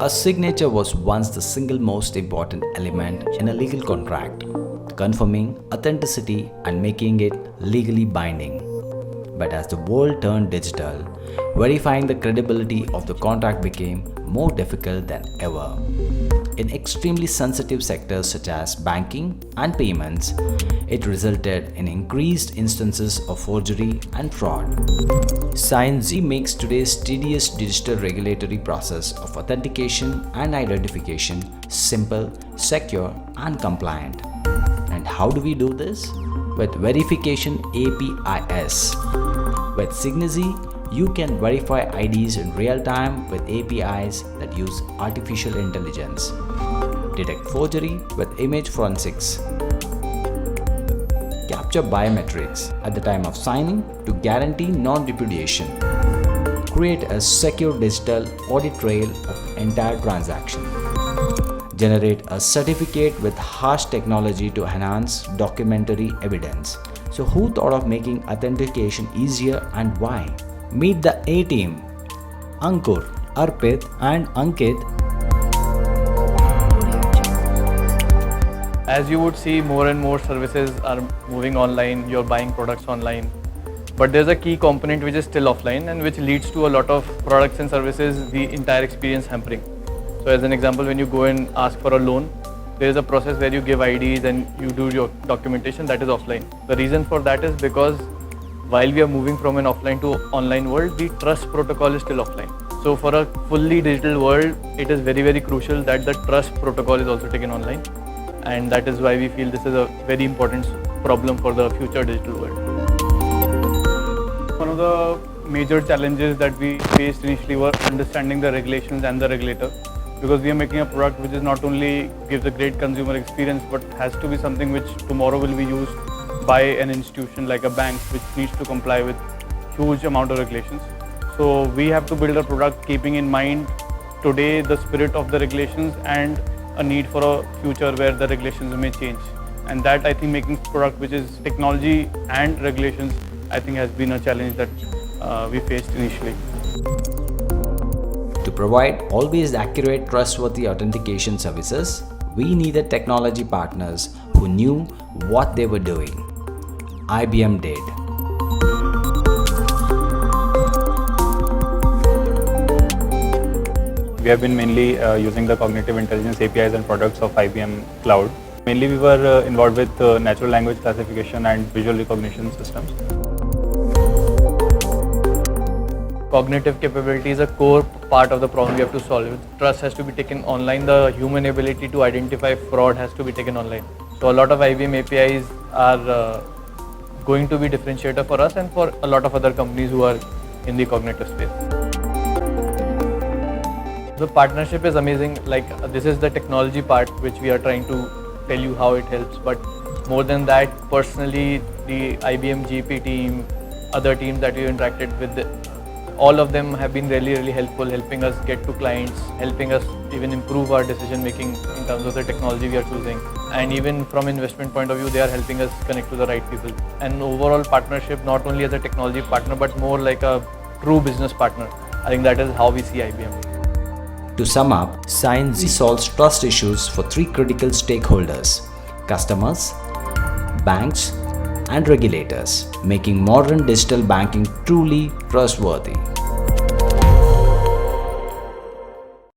A signature was once the single most important element in a legal contract, confirming authenticity and making it legally binding. But as the world turned digital, verifying the credibility of the contract became more difficult than ever. In extremely sensitive sectors such as banking and payments, it resulted in increased instances of forgery and fraud. Signzy makes today's tedious digital regulatory process of authentication and identification simple, secure, and compliant. And how do we do this? With verification APIs. With Signzy, you can verify IDs in real time with APIs that use artificial intelligence. Detect forgery with image forensics. Capture biometrics at the time of signing to guarantee non-repudiation. Create a secure digital audit trail of entire transaction. Generate a certificate with harsh technology to enhance documentary evidence. So who thought of making authentication easier and why? Meet the A team, Ankur, Arpit and Ankit. As you would see, more and more services are moving online, you're buying products online. But there's a key component which is still offline and which leads to a lot of products and services, the entire experience hampering. So as an example, when you go and ask for a loan, there is a process where you give IDs and you do your documentation, that is offline. The reason for that is because while we are moving from an offline to online world, the trust protocol is still offline. So for a fully digital world, it is very, very crucial that the trust protocol is also taken online. And that is why we feel this is a very important problem for the future digital world. One of the major challenges that we faced initially were understanding the regulations and the regulator, because we are making a product which is not only gives a great consumer experience but has to be something which tomorrow will be used by an institution like a bank which needs to comply with huge amount of regulations. So we have to build a product keeping in mind today the spirit of the regulations and a need for a future where the regulations may change. And that, I think, making product which is technology and regulations, I think has been a challenge that we faced initially. To provide always accurate, trustworthy authentication services, we needed technology partners who knew what they were doing. IBM did. We have been mainly using the cognitive intelligence APIs and products of IBM Cloud. Mainly we were involved with natural language classification and visual recognition systems. Cognitive capability is a core part of the problem we have to solve. Trust has to be taken online. The human ability to identify fraud has to be taken online. So a lot of IBM APIs are going to be differentiator for us and for a lot of other companies who are in the cognitive space. The partnership is amazing. Like this is the technology part which we are trying to tell you how it helps. But more than that, personally, the IBM GP team, other teams that we interacted with, all of them have been really, really helpful, helping us get to clients, helping us even improve our decision making in terms of the technology we are choosing. And even from investment point of view, they are helping us connect to the right people. And overall partnership, not only as a technology partner, but more like a true business partner. I think that is how we see IBM. To sum up, Signzy solves trust issues for three critical stakeholders: customers, banks, and regulators, making modern digital banking truly trustworthy.